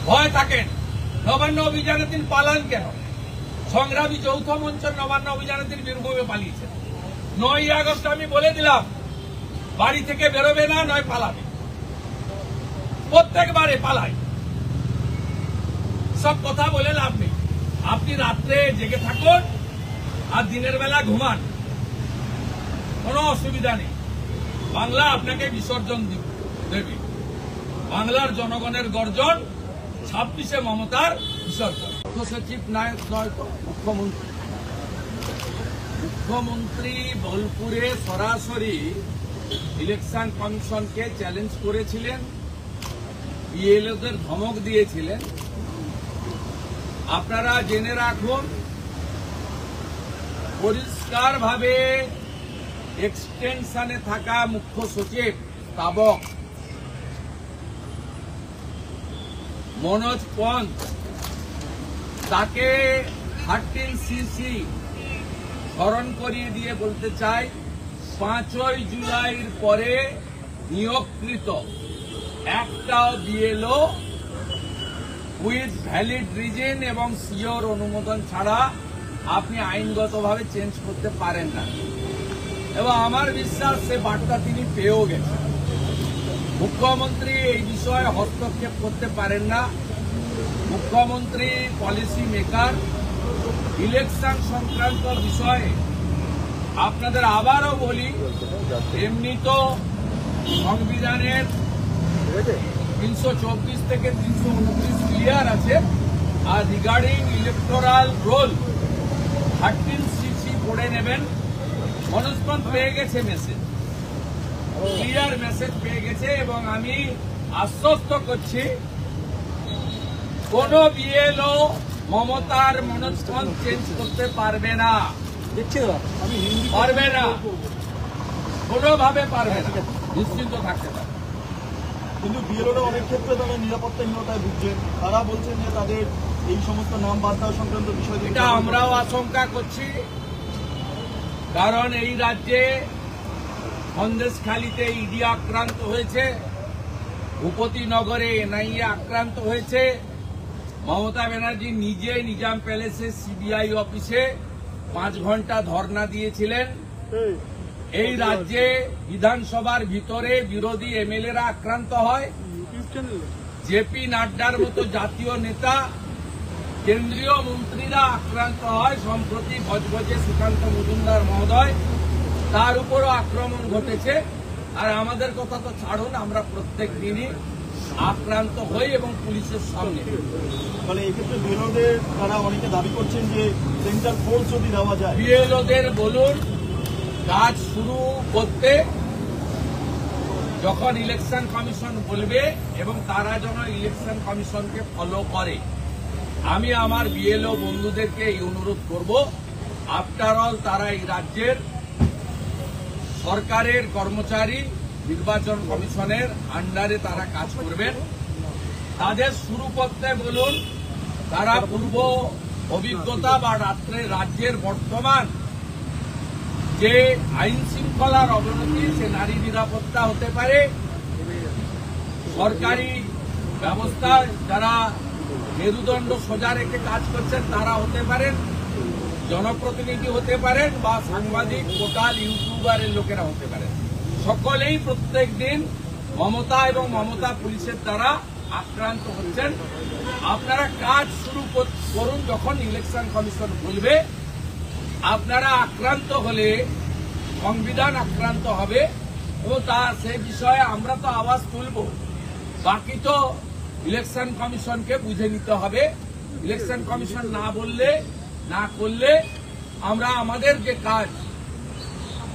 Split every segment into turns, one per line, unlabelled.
ভয় থাকেন। নবান্ন অভিযানের দিন পালান কেন? সংগ্রামী যৌথ মঞ্চের নবান্ন অভিযানের দিন বীরভূমে পালিয়েছেন। 9ই আগস্ট আমি বলে দিলাম বাড়ি থেকে বেরোবে না, নয় পালাবে। প্রত্যেকবারে পালাই। সব কথা বলে লাভ নেই। আপনি রাত্রে জেগে থাকুন আর দিনের বেলা ঘুমান, কোনো অসুবিধা নেই। বাংলা আপনাকে বিসর্জন দেবে। বাংলার জনগণের গর্জন, 26শে মমতার বিসর্জন। সচিব নায়ক নয় তো মুখ্যমন্ত্রী। মুখ্যমন্ত্রী বোলপুরে সরাসরি ইলেকশন কমিশনকে চ্যালেঞ্জ করেছিলেন, বিএলওদের ধমক দিয়েছিলেন। আপনারা জেনে রাখুন, পরিষ্কারভাবে এক্সটেনশনে থাকা মুখ্য সচিব স্তাবক মনোজ পন্থ, তাকে 13cc স্মরণ করিয়ে দিয়ে বলতে চাই, 5ই জুলাইয়ের পরে নিয়োগকৃত একটাও বিএলও উইথ ভ্যালিড রিজন এবং সিওর অনুমোদন ছাড়া আপনি আইনগতভাবে চেঞ্জ করতে পারেন না। এবং আমার বিশ্বাস সে বার্তা তিনি পেয়েও গেছেন। মুখ্যমন্ত্রী এই বিষয়ে হস্তক্ষেপ করতে পারেন না। মুখ্যমন্ত্রী পলিসি মেকার। ইলেকশন সংক্রান্ত বিষয়ে আপনাদের আবারও বলি, এমনি তো সংবিধানের 324 থেকে 329 ক্লিয়ার আছে। আর রিগার্ডিং ইলেকটোরাল রোল 13cc পড়ে নেবেন। মনোজ পন্থ পেয়ে গেছে মেসেজ, ক্লিয়ার মেসেজ পেয়ে গেছে। এবং আমি আশ্বস্ত করছি, কোন বিএলও মমতার মনোজ পন্থ চেঞ্জ করতে পারবে না, পারবে না, কোনোভাবে পারবে না। নিশ্চিন্ত থাকতে পারে।
কিন্তু বিএলওরা অনেক ক্ষেত্রে তারা নিরাপত্তাহীনতায় ভুগছেন। তারা বলছেন যে তাদের এই সমস্ত নাম বাদ দেওয়া সংক্রান্ত বিষয়
এটা আমরাও আশঙ্কা করছি। কারণ এই রাজ্যে সন্দেশখালীতে ইডি আক্রান্ত হয়েছে, ভূপতিনগরে এনআইএ আক্রান্ত হয়েছে। মমতা ব্যানার্জি নিজে নিজাম প্যালেসে সিবিআই অফিসে 5 ঘন্টা ধর্ণা দিয়েছিলেন। এই রাজ্যে বিধানসভার ভিতরে বিরোধী এমএলএরা আক্রান্ত হয়। জেপি নাড্ডার মতো জাতীয় নেতা, কেন্দ্রীয় মন্ত্রীরা আক্রান্ত হয়। সম্প্রতি ভজভজে সুকান্ত মজুমদার মহোদয়, তার উপরও আক্রমণ ঘটেছে। আর আমাদের কথা তো ছাড়ুন, আমরা প্রত্যেক দিনই আক্রান্ত হই এবং পুলিশের সামনে।
মানে এক্ষেত্রে বিএলওদের তারা অনেকে দাবি করছেন যে সেন্টার ফোর্স যদি দেওয়া যায়।
বিএলওদের বলুন কাজ শুরু করতে, যখন ইলেকশন কমিশন বলবে, এবং তারা যেন ইলেকশন কমিশনকে ফলো করে। আমি আমার বিএলও বন্ধুদেরকে এই অনুরোধ করব, আফটার অল তারা এই রাজ্যের সরকারের কর্মচারী, নির্বাচন কমিশনের আন্ডারে তারা কাজ করবেন। তাদের শুরু করতে বলুন। তারা পূর্ব অভিজ্ঞতা বা রাজ্যের বর্তমান যে আইন শৃঙ্খলার অবনতি, সে নারী নিরাপত্তা হতে পারে, সরকারি ব্যবস্থায় যারা মেরুদণ্ড সোজা রেখে কাজ করছেন তারা হতে পারেন, জনপ্রতিনিধি হতে পারেন, বা সাংবাদিক, পোর্টাল, ইউটিউবারের লোকেরা হতে পারেন। সকলেই প্রত্যেক দিন মমতা এবং মমতা পুলিশের দ্বারা আক্রান্ত হচ্ছেন। আপনারা কাজ শুরু করুন যখন ইলেকশন কমিশন বলবে। আপনারা আক্রান্ত হলে সংবিধান আক্রান্ত হবে, এবং সে বিষয়ে আমরা তো আওয়াজ তুলব। বাকি তো ইলেকশন কমিশনকে বুঝে নিতে হবে। ইলেকশন কমিশন না বললে, না করলে আমরা আমাদের যে কাজ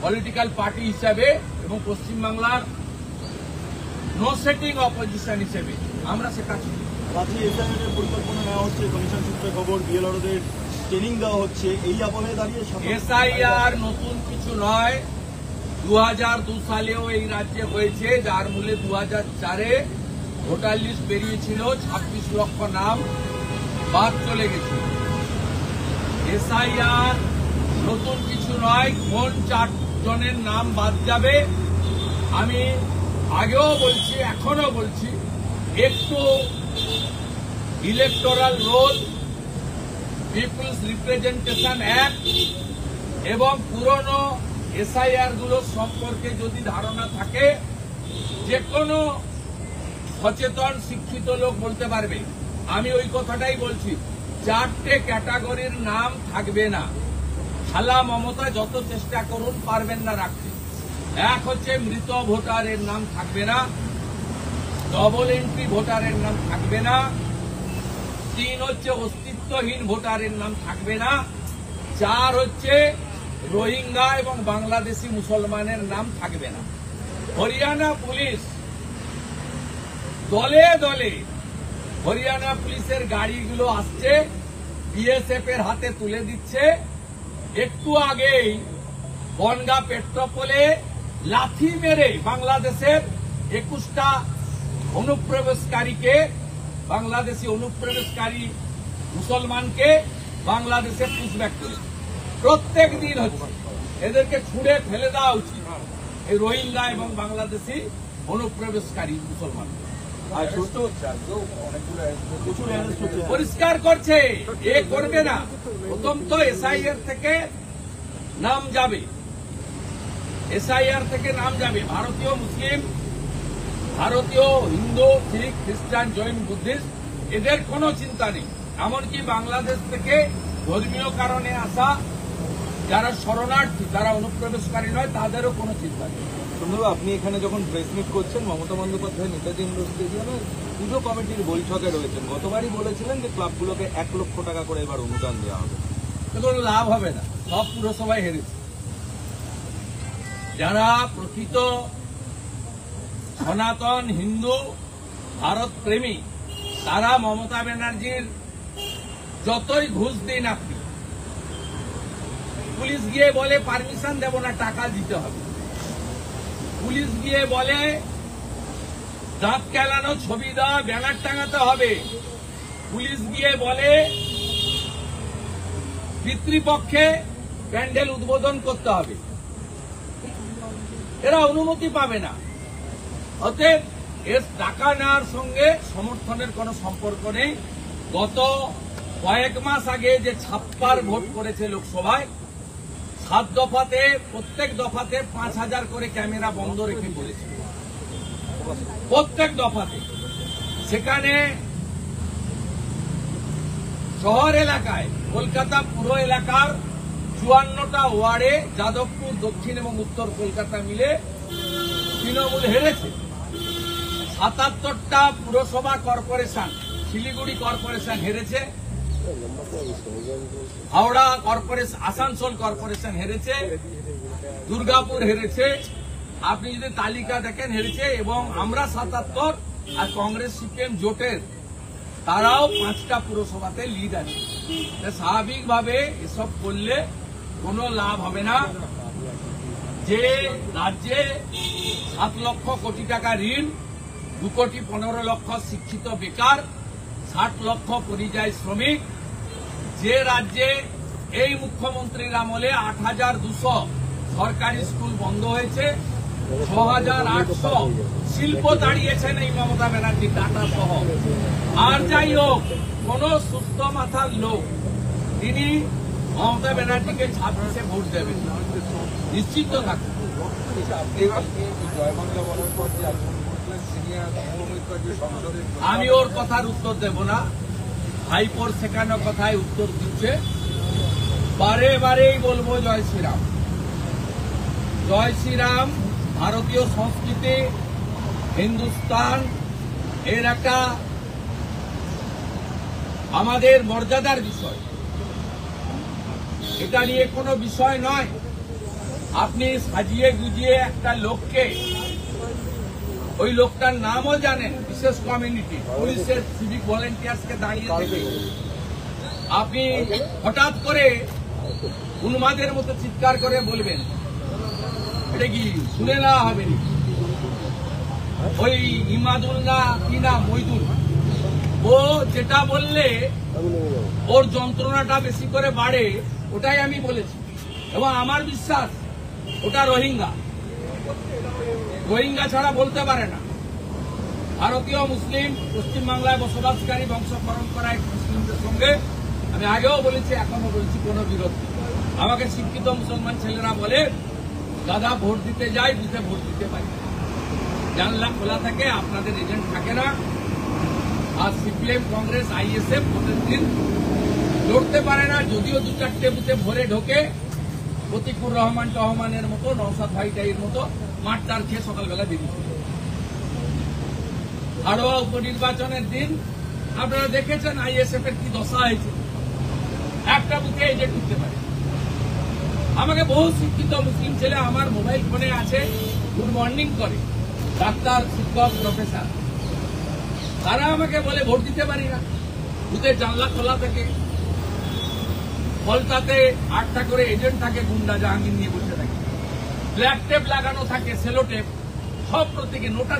পলিটিক্যাল পার্টি হিসাবে এবং পশ্চিমবাংলার নো সেটিং অপোজিশন হিসেবে আমরা সে কাজ করি।
রাজ্যে এসআইআর পরিকল্পনা নেওয়া হচ্ছে, কমিশন সূত্রে খবর, বিএলওদের ট্রেনিং দেওয়া হচ্ছে। এই আবহে দাঁড়িয়ে
এসআইআর নতুন কিছু নয়। 2002 সালেও এই রাজ্যে হয়েছে, যার মূলে 2004-এ ভোটার লিস্ট বেরিয়েছিল, 26 লক্ষ নাম বাদ চলে গেছে। এসআইআর নতুন কিছু নয়। কোন 4 জনের নাম বাদ যাবে আমি আগেও বলছি, এখনো বলছি, একটু electoral roll, people's representation act এবং পুরনো এসআইআর গুলোর সম্পর্কে যদি ধারণা থাকে, যে কোনো সচেতন শিক্ষিত লোক বলতে পারবে। আমি ওই কথাটাই বলছি, 4টে ক্যাটাগরির নাম থাকবে না। খালা মমতা যত চেষ্টা করুন পারবেন না রাখতে। এক হচ্ছে মৃত ভোটারের নাম থাকবে না, ডবল এন্ট্রি ভোটারের নাম থাকবে না, 3 হচ্ছে অস্তিত্বহীন ভোটারের নাম থাকবে না, 4 হচ্ছে রোহিঙ্গা এবং বাংলাদেশি মুসলমানের নাম থাকবে না। হরিয়ানা পুলিশ দলে দলে হরিয়ানা পুলিশের গাড়িগুলো আসছে, বিএসএফ এর হাতে তুলে দিচ্ছে। একটু আগেই বনগা পেট্রোপোলে লাথি মেরে বাংলাদেশের 21টা অনুপ্রবেশকারীকে, বাংলাদেশি অনুপ্রবেশকারী মুসলমানকে বাংলাদেশে পুশব্যাক করেছে। প্রত্যেক দিন হচ্ছে। এদেরকে ছুঁড়ে ফেলে দেওয়া উচিত, এই রোহিঙ্গা এবং বাংলাদেশি অনুপ্রবেশকারী মুসলমান।
আর সুস্থ হচ্ছে, আজকেও অনেকগুলো প্রচুর অ্যারেস্ট হচ্ছে।
পরিষ্কার করছে, এ করবে না। প্রথম তো এসআইআর থেকে নাম যাবে, এসআইআর থেকে নাম যাবে। ভারতীয় মুসলিম, ভারতীয় হিন্দু, শিখ, খ্রিস্টান, জৈন, বুদ্ধিস্ট, এদের কোনো চিন্তা নেই। এমনকি বাংলাদেশ থেকে ধর্মীয় কারণে আসা যারা শরণার্থী, যারা অনুপ্রবেশকারী নয়, তাদেরও কোনো চিন্তা নেই।
সুন্দর, আপনি এখানে যখন প্রেস মিট করছেন, মমতা বন্দ্যোপাধ্যায় নেতাজি ইন্ডোর স্টেডিয়ামে পুজো কমিটির বৈঠকে রয়েছেন। গতবারই বলেছিলেন যে ক্লাবগুলোকে 1 লক্ষ টাকা করে এবার অনুদান দেওয়া হবে।
কোনো লাভ হবে না, সব পুরসভায় হেরেছে। যারা প্রকৃত সনাতন হিন্দু, ভারত প্রেমী, তারা মমতা ব্যানার্জির যতই ঘুষ দিন আপনি, পুলিশ গিয়ে বলে পারমিশন দেব না, টাকা দিতে হবে। পুলিশ গিয়ে বলে দাঁত কেলানো, ছবি দেওয়া, ব্যানার টাঙাতে হবে। পুলিশ গিয়ে বলে পিতৃপক্ষে প্যান্ডেল উদ্বোধন করতে হবে। এরা অনুমতি পাবে না। অতএব এর টাকা নেওয়ার সঙ্গে সমর্থনের কোনো সম্পর্ক নেই। গত কয়েক মাস আগে যে ছাপ্পার ভোট করেছে লোকসভায়, 7 দফাতে, প্রত্যেক দফাতে 5,000 করে ক্যামেরা বন্ধ রেখে করেছে, প্রত্যেক দফাতে। সেখানে শহর এলাকায়, কলকাতা পুরো এলাকার 54টা ওয়ার্ডে, যাদবপুর, দক্ষিণ এবং উত্তর কলকাতা মিলে তৃণমূল হেরেছে। 77টা পুরসভা কর্পোরেশন, শিলিগুড়ি কর্পোরেশন হেরেছে, হাওড়া কর্পোরেশন, আসানসোল কর্পোরেশন হেরেছে, দুর্গাপুর হেরেছে। আপনি যদি তালিকা দেখেন, হেরেছে। এবং আমরা 77 আর কংগ্রেস সিপিএম জোটের তারাও 5টা পুরসভাতে লিড আছে। স্বাভাবিকভাবে এসব করলে কোনো লাভ হবে না। যে রাজ্যে 7 লক্ষ কোটি টাকা ঋণ, 2 কোটি 15 লক্ষ শিক্ষিত বেকার, 60 লক্ষ পরিযায়ী শ্রমিক, যে রাজ্যে এই মুখ্যমন্ত্রীর আমলে 8,200 সরকারি স্কুল বন্ধ হয়েছে, 6,800 শিল্প দাঁড়িয়েছেন এই মমতা ব্যানার্জি টাটা সহ। আর যাই হোক, কোন সুস্থ মাথার লোক তিনি মমতা ব্যানার্জিকে 26-এ ভোট দেবেন, নিশ্চিত থাকুন। আমি ওর কথার উত্তর দেব না। ভাইপোর শেখানো কথায় উত্তর দিচ্ছে। বারে বারেই বলবো জয় শ্রীরাম, জয় শ্রীরাম। ভারতীয় সংস্কৃতি, হিন্দুস্তান, এর একটা আমাদের মর্যাদার বিষয়। এটা নিয়ে কোনো বিষয় নয়। আপনি সাজিয়ে গুজিয়ে একটা লোককে, ওই লোকটার নামও জানেন, বিশেষ কমিউনিটি, পুলিশের সিভিক ভলেন্টিয়ার্সকে দাঁড়িয়ে থেকে আপনি হঠাৎ করে উন্মাদের মতো চিৎকার করে বলবেন, এটা কি শুনে নেওয়া হবে? ওই ইমাদুল না কি না মইদুল, ও যেটা বললে ওর যন্ত্রণাটা বেশি করে বাড়ে, ওটাই আমি বলেছি। এবং আমার বিশ্বাস ওটা রোহিঙ্গা, রোহিঙ্গা ছাড়া বলতে পারে না। ভারতীয় মুসলিম পশ্চিমবাংলায় বসবাসকারী বংশ পরম্পরা মুসলিমদের সঙ্গে আমি আগেও বলেছি, এখনো বলছি, কোনো বিরোধ নেই। আমাকে শিক্ষিত মুসলমান ছেলেরা বলে, দাদা ভোট দিতে যাই, বুথে ভোট দিতে পারি, জানলা খোলা থাকে, আপনাদের এজেন্ট থাকে না। আর সিপিএম, কংগ্রেস, আইএসএফ ভোটের দিন লড়তে পারে না, যদিও 2-4টে বুথে ভরে ঢোকে, প্রতিকুর রহমান টহমানের মতো, নওশাদ ভাইটাইয়ের মতো মাঠটার খেয়ে সকালবেলা বেরিয়ে। হাড়োয়া উপনির্বাচনের দিন আপনারা দেখেছেন আইএসএফ এর কি দশা হয়েছে, একটা বুথে এজেন্ট ঢুকতে পারে। আমাকে বহু শিক্ষিত মুসলিম ছেলে আমার মোবাইল ফোনে আছে, গুড মর্নিং করে, ডাক্তার, শিক্ষক, প্রফেসর, তারা আমাকে বলে ভোট দিতে পারি না, বুথের জানলা খোলা থাকে, ফলতাতে 8টা করে এজেন্ট থাকে, গুন্ডা জাহাঙ্গীর নিয়ে বসে থাকে, ব্ল্যাক টেপ লাগানো থাকে, সেলো টেপ, সব প্রতীকে নোটা।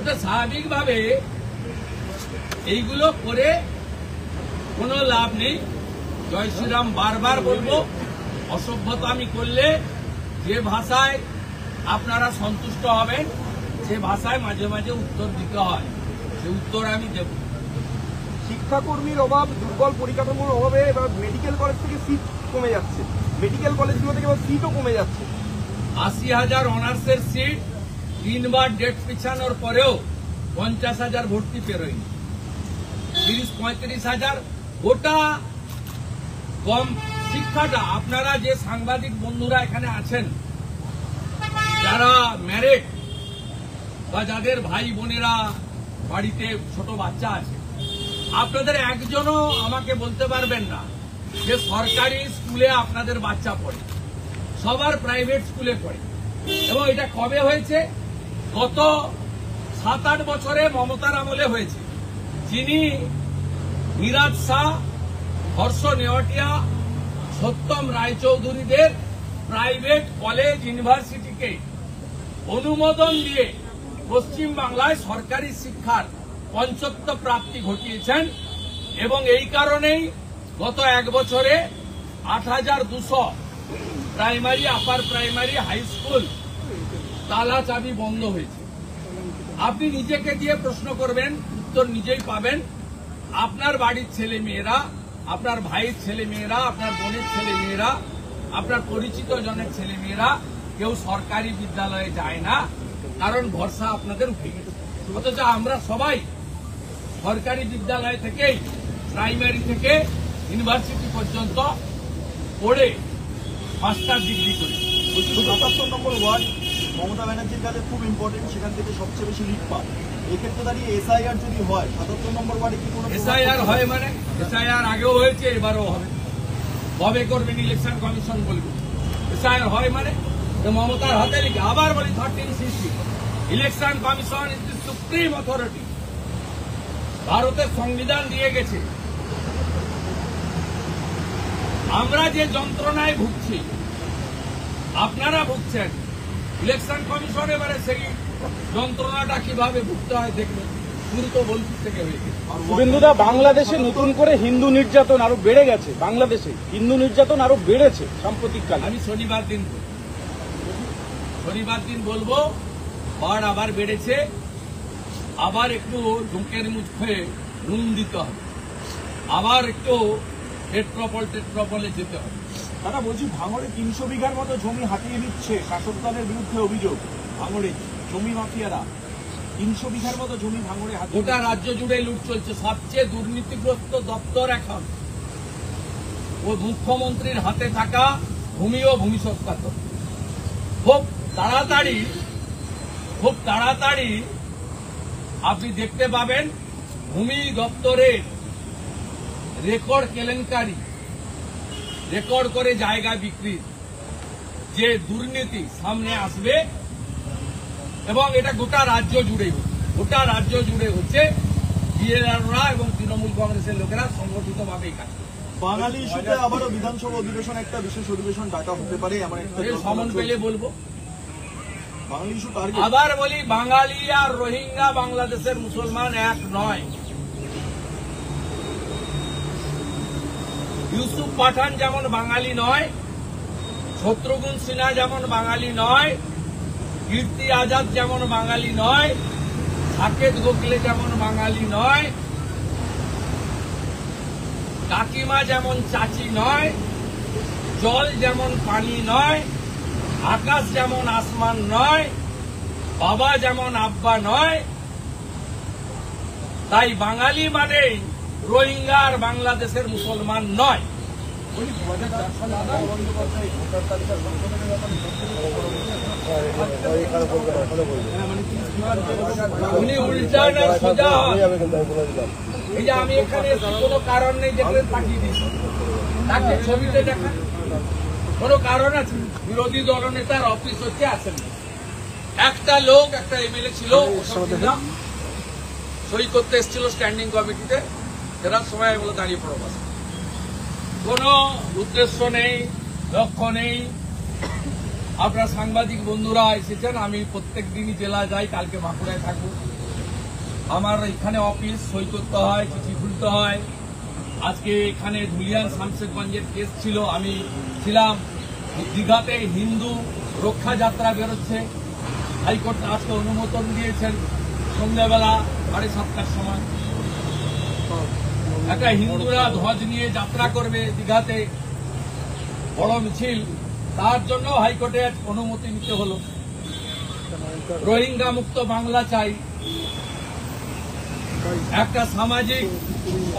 ওটা স্বাভাবিকভাবে এইগুলো করে কোনো লাভ নেই। জয় শ্রীরাম বারবার বলবো, অসভ্যতা আমি করলে যে ভাষায় আপনারা সন্তুষ্ট হবেন, সে ভাষায় মাঝে মাঝে উত্তর দিতে হয়, সে উত্তর আমি দেব।
শিক্ষাকর্মীর অভাব, দুর্বল পরিকাঠামোর অভাবে এবার মেডিকেল কলেজ থেকে সিট কমে যাচ্ছে, মেডিকেল কলেজগুলো থেকে এবার সিটও কমে যাচ্ছে।
80,000 অনার্সের সিট 3বার ডেট পিছানোর পরেও 50,000 ভর্তি পেরোয়নি, 30-35,000। গোটা কম শিক্ষাটা, আপনারা যে সাংবাদিক বন্ধুরা এখানে আছেন, যারা ম্যারেড বা যাদের ভাই বোনেরা বাড়িতে ছোট বাচ্চা আছে, আপনাদের একজনও আমাকে বলতে পারবেন না যে সরকারি স্কুলে আপনাদের বাচ্চা পড়ে, সবার প্রাইভেট স্কুলে পড়ে। এবং এটা কবে হয়েছে? গত 7-8 বছরে মমতার আমলে হয়েছে, যিনি মিরাজ শাহ, হর্ষ নেওয়াটিয়া, সত্যম রায়চৌধুরীদের প্রাইভেট কলেজ, ইউনিভার্সিটিকে অনুমোদন দিয়ে পশ্চিম বাংলায় সরকারি শিক্ষার পঞ্চত্ব প্রাপ্তি ঘটিয়েছেন। এবং এই কারণেই গত 1 বছরে 8,200 primary, upper primary, high school তালা চাবি বন্ধ হয়েছে। আপনি নিজেকে দিয়ে প্রশ্ন করবেন, উত্তর নিজেই পাবেন। আপনার বাড়ির ছেলে মেয়েরা, আপনার ভাইয়ের ছেলে মেয়েরা, আপনার বোনের ছেলে মেয়েরা, আপনার পরিচিত জনের ছেলে মেয়েরা কেউ সরকারি বিদ্যালয়ে যায় না, কারণ ভরসা আপনাদের উঠে গেছে। অথচ আমরা সবাই সরকারি বিদ্যালয় থেকেই, প্রাইমারি থেকে ইউনিভার্সিটি পর্যন্ত পড়ে মাস্টার ডিগ্রি করি।
77 নম্বর ওয়ার্ড মমতা ব্যানার্জির কাছে খুব ইম্পর্টেন্ট, সেখান থেকে সবচেয়ে বেশি লিড পায়। এক্ষেত্রে দাঁড়িয়ে এসআইআর যদি হয় 77 নম্বর ওয়ার্ডে কি কোনো
এসআইআর হয়? মানে এসআইআর আগেও হয়েছে, এবারও হবে। কবে করবেন ইলেকশন কমিশন বলবে। এসআইআর হয় মানে মমতার হাতে লিখে, আবার বলি 13CC, election commission is the supreme authority. ভারতের সংবিধান দিয়ে গেছে। আমরা যে যন্ত্রণায় ভুগছি, আপনারা ভুগছেন, ইলেকশন কমিশন এবারে সেই যন্ত্রণাটা কিভাবে ভুগতে হয় দেখবেন। শুরু তো বলছি থেকে হয়ে গেছে।
শুভেন্দুদা, বাংলাদেশে নতুন করে হিন্দু নির্যাতন আরো বেড়ে গেছে, বাংলাদেশে হিন্দু নির্যাতন আরো বেড়েছে সাম্প্রতিককালে।
আমি শনিবার দিন বলবো, বার আবার বেড়েছে, আবার একটু ঢুকের মুখে নুন দিতে হবে, আবার একটু টেট্রপলে যেতে হবে।
দাদা বলছি, ভাঙড়ে 300 বিঘার মতো জমি হাতিয়ে নিচ্ছে শাসক দলের বিরুদ্ধে অভিযোগ। ভাঙড়ে জমি মাফিয়ারা 300 বিঘার মতো জমি ভাঙড়ে হাতিয়ে।
গোটা রাজ্য জুড়ে লুট চলছে। সবচেয়ে দুর্নীতিগ্রস্ত দপ্তর এখন ও মুখ্যমন্ত্রীর হাতে থাকা ভূমি ও ভূমি সংস্কার দপ্তর। খুব তাড়াতাড়ি আপনি দেখতে পাবেন ভূমি দপ্তরের রেকর্ড কেলেঙ্কারি, রেকর্ড করে জায়গা বিক্রির যে দুর্নীতি সামনে আসবে, এবং এটা গোটা রাজ্য জুড়ে হচ্ছে। বিএলআররা এবং তৃণমূল কংগ্রেসের লোকেরা সংগঠিতভাবেই কাজ করে।
বাঙালি ইস্যুতে আবারও বিধানসভা অধিবেশন, একটা বিশেষ অধিবেশন ডাকা হতে পারে এমন একটা
সমন পেলে বলবো।
বাঙালি ইস্যু টার্গেট।
আবার বলি, বাঙালি আর রোহিঙ্গা বাংলাদেশের মুসলমান এক নয়। ইউসুফ পাঠান যেমন বাঙালি নয়, শত্রুঘ্ন সিনহা যেমন বাঙালি নয়, কীর্তি আজাদ যেমন বাঙালি নয়, সাকেত গোখলে যেমন বাঙালি নয়, কাকিমা যেমন চাচি নয়, জল যেমন পানি নয়, আকাশ যেমন আসমান নয়, বাবা যেমন আব্বা নয়, তাই বাঙালি মানেই রোহিঙ্গা আর বাংলাদেশের মুসলমান নয়। উনি উল্টান আর সোজা হন। এই যে আমি এখানে কোনো কারণ নেই যেখানে পাঠিয়ে দিচ্ছি, তাকে ছবিতে দেখা কোনো কারণ আছে? বিরোধী দলনেতার অফিস হচ্ছে আসেন, একটা লোক একটা এমএলএ ছিল, সই করতে এসেছিল স্ট্যান্ডিং কমিটিতে, ফেরার সময় বলে দাঁড়িয়ে পড়ো বাস। কোনো উদ্দেশ্য নেই, লক্ষ্য নেই। আপনার সাংবাদিক বন্ধুরা এসেছেন, আমি প্রত্যেক দিনই জেলা যাই, কালকে বাঁকুড়ায় থাকবো। আমার এখানে অফিস, সই করতে হয়, চিঠি খুলতে হয়। আজকে এখানে ধুলিয়ান শামশেরগঞ্জের কেস ছিল, আমি ছিলাম। দীঘাতে হিন্দু রক্ষা যাত্রা বেরোচ্ছে, হাইকোর্ট আজকে অনুমোদন দিয়েছেন সন্ধ্যাবেলা 7:30টার সময়। একটা হিন্দুরা ধ্বজ নিয়ে যাত্রা করবে দীঘাতে, বড় মিছিল, তার জন্য হাইকোর্টের অনুমতি নিতে হলো। রোহিঙ্গা মুক্ত বাংলা চাই, একটা সামাজিক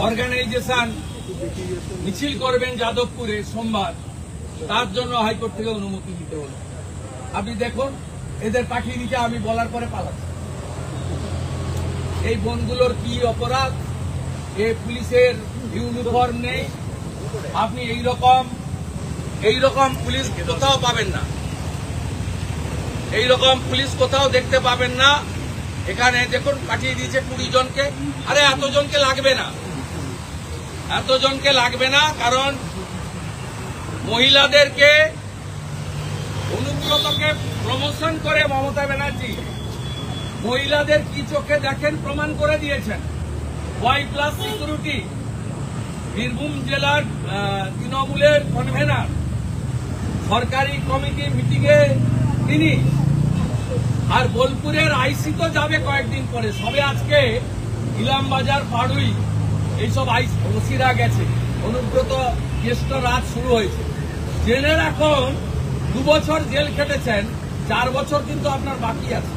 অর্গানাইজেশন মিছিল করবেন যাদবপুরে সোমবার, তার জন্য হাইকোর্ট থেকে অনুমতি নিতে হলো। আপনি দেখুন, এদের পাঠিয়ে দিতে আমি বলার পরে পালাচ্ছি। এই বনগুলোর কি অপরাধ? এই পুলিশের ইউনিফর্ম নেই, আপনি এইরকম পুলিশ কোথাও পাবেন না, এইরকম পুলিশ কোথাও দেখতে পাবেন না। এখানে দেখুন পাঠিয়ে দিয়েছে 20 জনকে। আরে এতজনকে লাগবে না, কারণ মহিলাদেরকে অনুব্রতকে প্রমোশন করে মমতা ব্যানার্জি মহিলাদের কি চোখে দেখেন প্রমাণ করে দিয়েছেন। Y+ সিকিউরিটি, বীরভূম জেলার তৃণমূলের কনভেনার, সরকারি কমিটি মিটিংয়ে তিনি, আর বোলপুরের আইসি তো যাবে কয়েকদিন পরে। সবে আজকে ইলামবাজার, পাড়ুই এইসব ওসিরা গেছে, অনুব্রত জ্যেষ্ঠ রাত শুরু হয়েছে। জেলের এখন 2 বছর জেল খেটেছেন, 4 বছর কিন্তু আপনার বাকি আছে।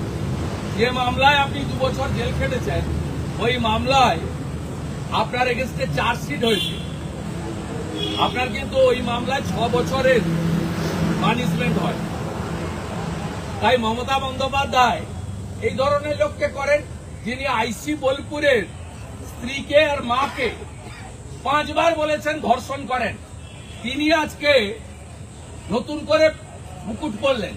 যে মামলায় আপনি 2 বছর জেল খেটেছেন, ওই মামলায় আপনার এগেন্স্টে চার্জশিট হয়েছে। আপনার কিন্তু ওই মামলায় 6 বছরের পানিশমেন্ট হয়। তাই মমতা বন্দ্যোপাধ্যায় এই ধরনের লোককে করেন, যিনি আইসি বোলপুরের স্ত্রীকে আর মাকে 5 বার বলেছেন ধর্ষণ করেন, তিনি আজকে নতুন করে মুকুট পরলেন।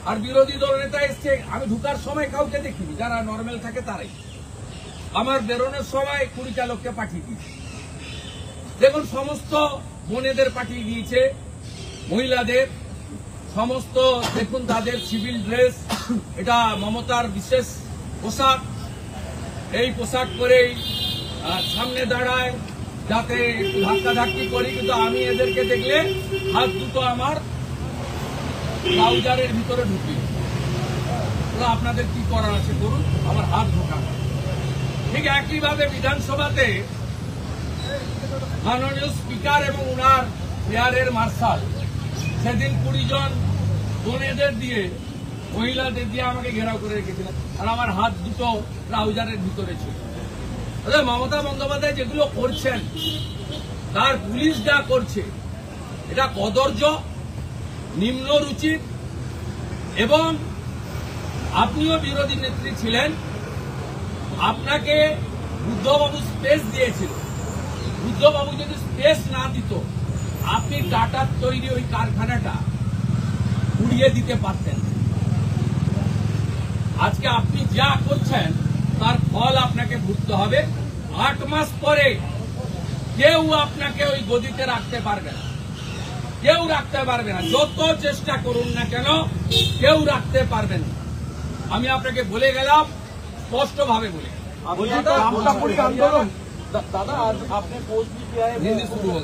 আর বিরোধী দলনেতা এসছে, আমি ঢুকার সময় কাউকে দেখিনি, যারা নর্মাল থাকে তারাই। আমার বেরোনোর সময় 20টা লোককে পাঠিয়ে দিয়েছে। দেখুন, সমস্ত বোনেদের পাঠিয়ে দিয়েছে, মহিলাদের সমস্ত, দেখুন তাদের সিভিল ড্রেস, এটা মমতার বিশেষ পোশাক। এই পোশাক পরেই সামনে দাঁড়ায়, যাতে ধাক্কাধাক্কি করি, কিন্তু আমি এদেরকে দেখলে হাত দুটো আমার ট্রাউজারের ভিতরে ঢুকি। আপনাদের কি করার আছে করুন, আমার হাত ঢোকানো। ঠিক একইভাবে বিধানসভাতে মাননীয় স্পিকার এবং উনার এয়ারের মার্শাল সেদিন 20 জন বোনেদের দিয়ে, মহিলাদের দিয়ে আমাকে ঘেরাও করে রেখেছিলেন, আর আমার হাত দুটো ট্রাউজারের ভিতরে ছিল। মমতা বন্দ্যোপাধ্যায় যেগুলো করছেন, তার পুলিশ যা করছে, এটা কদর্য, নিম্নরুচির। এবং আপনিও বিরোধী নেত্রী ছিলেন, আপনাকে বুদ্ধবাবু স্পেস দিয়েছিল। বুদ্ধবাবু যদি স্পেস না দিত, আপনি টাটার তৈরি ওই কারখানাটা উড়িয়ে দিতে পারতেন। আজকে আপনি যা করছেন তার ফল আপনাকে ভুগতে হবে। 8 মাস পরে কেউ আপনাকে ওই গদিতে রাখতে পারবে না, কেউ রাখতে পারবে না। যত চেষ্টা করুন না কেন, কেউ রাখতে পারবে না। আমি আপনাকে বলে গেলাম, স্পষ্টভাবে বলে গেলাম।
দাদা আজ আপনি পোস্ট পিটিআই
হিন্দি শুরু হোক,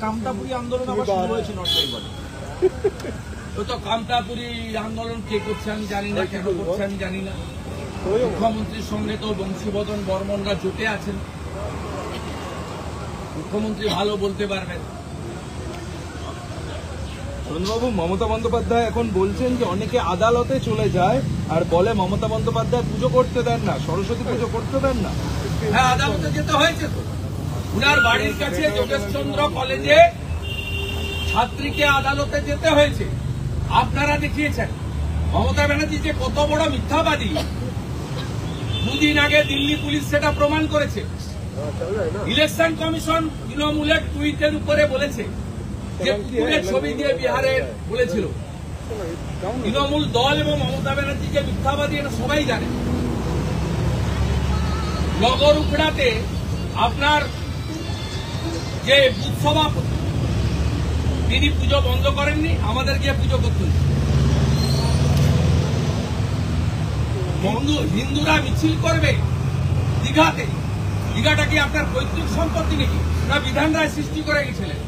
কামতাপুরি আন্দোলন আবার শুরু হয়েছে নর্থ বেঙ্গলে।
ও তো কামতাপুরি আন্দোলন কে করছে আমি জানি না, কেন করছে আমি জানি না। মুখ্যমন্ত্রীর সঙ্গে তো বংশীবদন বর্মনরা জোটে আছেন, মুখ্যমন্ত্রী ভালো বলতে পারবেন।
চন্দ্রবাবু, মমতা বন্দ্যোপাধ্যায় এখন বলছেন যে অনেকে আদালতে চলে যায় আর বলে মমতা বন্দ্যোপাধ্যায় পুজো করতে দেন না, সরস্বতী পুজো করতে দেন না।
হ্যাঁ, আদালতে যেতে হয়েছে তো। উনার বাড়ির কাছে যোগেশচন্দ্র কলেজে ছাত্রীকে আদালতে যেতে হয়েছে। আপনারা দেখিয়েছেন মমতা ব্যানার্জি যে কত বড় মিথ্যাবাদী, দুদিন আগে দিল্লি পুলিশ সেটা প্রমাণ করেছে। ইলেকশন কমিশন তৃণমূলের টুইটের উপরে বলেছে যে কুকুরের ছবি দিয়ে বিহারে বলেছিল। তৃণমূল দল এবং মমতা ব্যানার্জি যে মিথ্যাবাদী এটা সবাই জানে। নগর উখড়াতে আপনার যে বুথ সভাপতি তিনি পুজো বন্ধ করেননি, আমাদের গিয়ে পুজো করতেন। হিন্দুরা মিছিল করবে দীঘাতে, দীঘাটা কি আপনার পৈতৃক সম্পত্তি নাকি, না বিধান রায় সৃষ্টি করে গেছিলেন?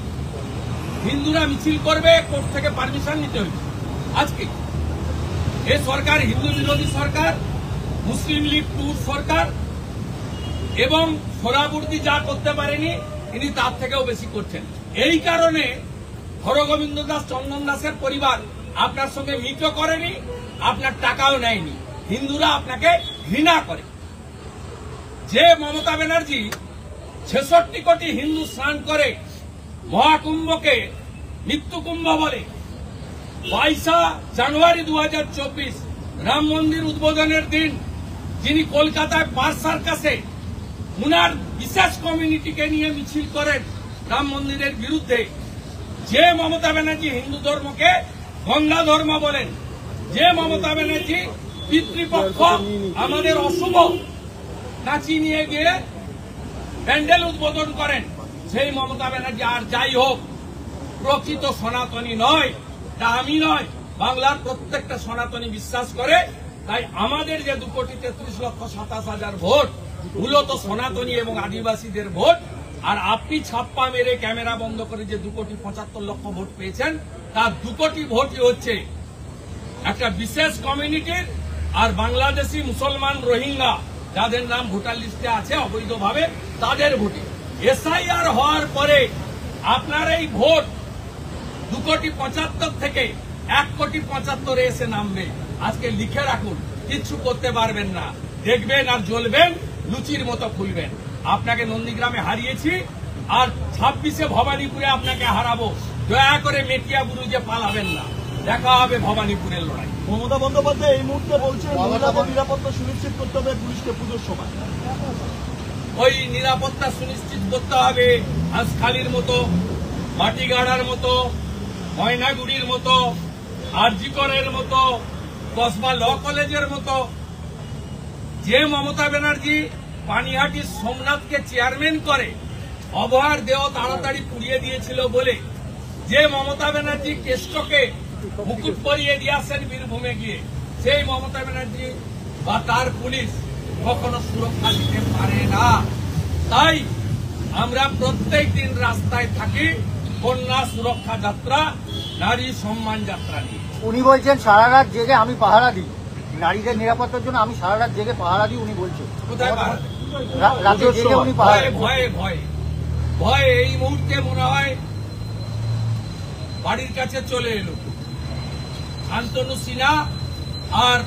হিন্দুরা মিছিল করবে, কোর্ট থেকে পারমিশন নিতে হয়েছে। আজকে এই সরকার হিন্দু বিরোধী সরকার, মুসলিম লীগ টুর সরকার, এবং সোহরাবুর্দি যা করতে পারেনি তিনি তার থেকেও বেশি করছেন। এই কারণে হরগোবিন্দ দাস, চন্দন দাসের পরিবার আপনার সঙ্গে মিটও করেনি, আপনার টাকাও নেয়নি। হিন্দুরা আপনাকে ঘৃণা করে। যে মমতা ব্যানার্জি 66 কোটি হিন্দু স্নান করে মহাকুম্ভকে মৃত্যুকুম্ভ বলে, 22 জানুয়ারি 2024 রাম মন্দির উদ্বোধনের দিন যিনি কলকাতায় পার্ক সার্কাসে উনার বিশেষ কমিউনিটিকে নিয়ে মিছিল করেন রাম মন্দিরের বিরুদ্ধে, যে মমতা ব্যানার্জি হিন্দু ধর্মকে গঙ্গা ধর্ম বলেন, যে মমতা ব্যানার্জি পিতৃপক্ষ আমাদের অশুভ নাচিয়ে নিয়ে গিয়ে প্যান্ডেল উদ্বোধন করেন, সেই মমতা ব্যানার্জি আর যাই হোক প্রকৃত সনাতনী নয়। তা আমি নয়, বাংলার প্রত্যেকটা সনাতনী বিশ্বাস করে। তাই আমাদের যে 2,33,27,000 ভোট মূলত সনাতনী এবং আদিবাসীদের ভোট, আর আপনি ছাপ্পা মেরে ক্যামেরা বন্ধ করে যে 2,75,00,000 ভোট পেয়েছেন, তার 2 কোটি ভোটই হচ্ছে একটা বিশেষ কমিউনিটির আর বাংলাদেশি মুসলমান রোহিঙ্গা যাদের নাম ভোটার লিস্টে আছে অবৈধভাবে, তাদের ভোটে। এসআইআর হওয়ার পরে আপনার এই ভোট 2,75,00,000 থেকে 1,75,00,000 এসে নামবে। আজকে লিখে রাখুন, কিচ্ছু করতে পারবেন না। দেখবেন আর জ্বলবেন, লুচির মতো খুলবেন। আপনাকে নন্দীগ্রামে হারিয়েছি, আর 26-এ ভবানীপুরে আপনাকে হারাবো। দয়া করে মেটিয়া বুরুজে পালাবেন না, দেখা হবে ভবানীপুরের লড়াই।
মমতা বন্দ্যোপাধ্যায় এই মুহূর্তে বলছেন মহিলাদের নিরাপত্তা সুনিশ্চিত করতে হবে পুলিশকে পুজোর সময়।
ওই নিরাপত্তা সুনিশ্চিত করতে হবে হাঁসখালির মতো, মাটিগাড়ার মতো, ময়নাগুড়ির মতো, আরজিকরের মতো, কসবা ল কলেজের মতো। যে মমতা ব্যানার্জি পানিহাটি সোমনাথকে চেয়ারম্যান করে অবহার দেহ তাড়াতাড়ি পুড়িয়ে দিয়েছিল বলে, যে মমতা ব্যানার্জি কেষ্টকে মুকুট পরিয়ে দিয়ে আসেন বীরভূমে গিয়ে, সেই মমতা ব্যানার্জি বা তার পুলিশ কখনো সুরক্ষা দিতে পারে না। তাই আমরা প্রত্যেক দিন রাস্তায় থাকি কন্যা সুরক্ষা যাত্রা, নারী সম্মান যাত্রা নিয়ে।
উনি বলছেন সারা রাত জেগে আমি পাহারা দিই, নারীদের নিরাপত্তার জন্য আমি সারা রাত জেগে পাহারা দিই। উনি বলছেন
কোথায় পাহারা?
রাতে জেগে উনি পাহারা
ভয়ে
দেন।
ভয়ে ভয়ে ভয়ে এই মুহূর্তে মনে হয় বাড়ির কাছে চলে এলো শান্তনু সিনহা আর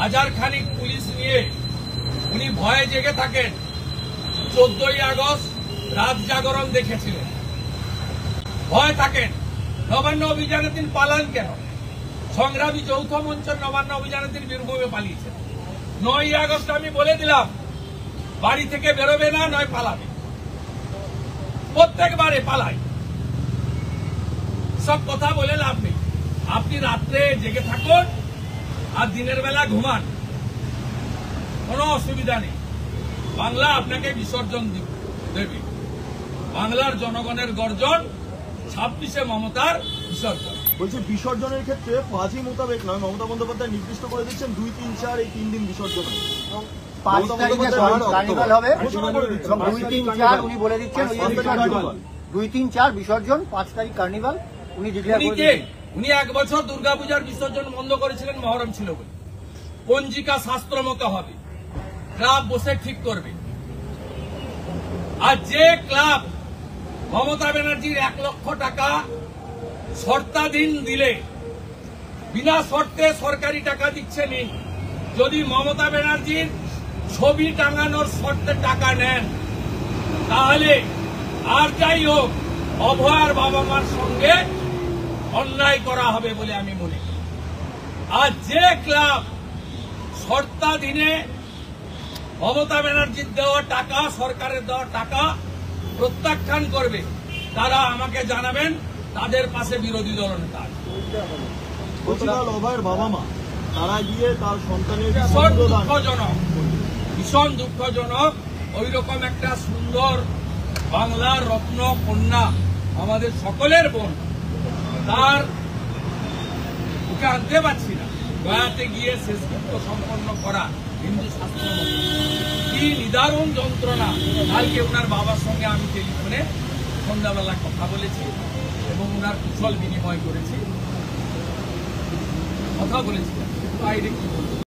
1000 খানিক পুলিশ নিয়ে। উনি ভয়ে জেগে থাকেন। 14ই আগস্ট রাত জাগরণ দেখেছিলেন, ভয় থাকেন। নবান্ন অভিযানের দিন পালান কেন? সংগ্রামী যৌথ মঞ্চের নবান্ন অভিযানের দিন বীরভূমে পালিয়েছেন। 9ই আগস্ট আমি বলে দিলাম বাড়ি থেকে বেরোবে না, নয় পালাবে। প্রত্যেকবারে পালায়। সব কথা বলে লাভ নেই। আপনি রাত্রে জেগে থাকুন আর দিনের বেলা ঘুমান, কোনো অসুবিধা নেই। বাংলা আপনাকে বিসর্জন দেবে। বাংলার জনগণের গর্জন, 26-এ মমতার বিসর্জন।
বলছে বিসর্জনের ক্ষেত্রে পাঁচই মোতাবেক নয়, মমতা বন্দ্যোপাধ্যায় নির্দিষ্ট করে দিচ্ছেন 2, 3, 4 এই 3 দিন বিসর্জন হবে।
5 তারিখে কার্নিভাল হবে,
ঘোষণা করে দিচ্ছেন।
2, 3, 4 উনি বলে দিচ্ছেন। 2, 3, 4 বিসর্জন, 5 তারিখ কার্নিভাল উনি ডিক্লেয়ার করে দিচ্ছেন।
উনি 1 বছর দুর্গাপূজার বিসর্জন বন্ধ করেছিলেন, মহরম ছিল বলে। পঞ্জিকা শাস্ত্র মতো হবে, ক্লাব বসে ঠিক করবে। আর যে ক্লাব মমতা ব্যানার্জির 1 লক্ষ টাকা শর্তাধীন দিলে, বিনা শর্তে সরকারি টাকা দিচ্ছে নি, যদি মমতা ব্যানার্জির ছবি টাঙানোর শর্তে টাকা নেন, তাহলে আর যাই হোক অভয়ার বাবা মার সঙ্গে অন্যায় করা হবে বলে আমি মনে করি। আর যে ক্লাব শর্তাধীনে মমতা ব্যানার্জির দেওয়া টাকা, সরকারের দেওয়া টাকা প্রত্যাখ্যান করবে, তারা আমাকে জানাবেন, তাদের পাশে বিরোধী দলনেতা আছে।
গতকাল অভয়ের বাবা মা তারা গিয়ে তার সন্তানের
ভীষণ
অঙ্গদান
দুঃখজনক, ভীষণ দুঃখজনক। ওই রকম একটা সুন্দর বাংলার রত্ন কন্যা, আমাদের সকলের বোন, তার ওকে আনতে পারছি না। গয়াতে গিয়ে শেষকৃত্য সম্পন্ন করা হিন্দু শাস্ত্র মতে কি নিদারুণ যন্ত্রণা। কালকে ওনার বাবার সঙ্গে আমি টেলিফোনে সন্ধ্যাবেলা কথা বলেছি এবং ওনার কুশল বিনিময় করেছি, কথা বলেছিলাম। বাইরে কি বলবো।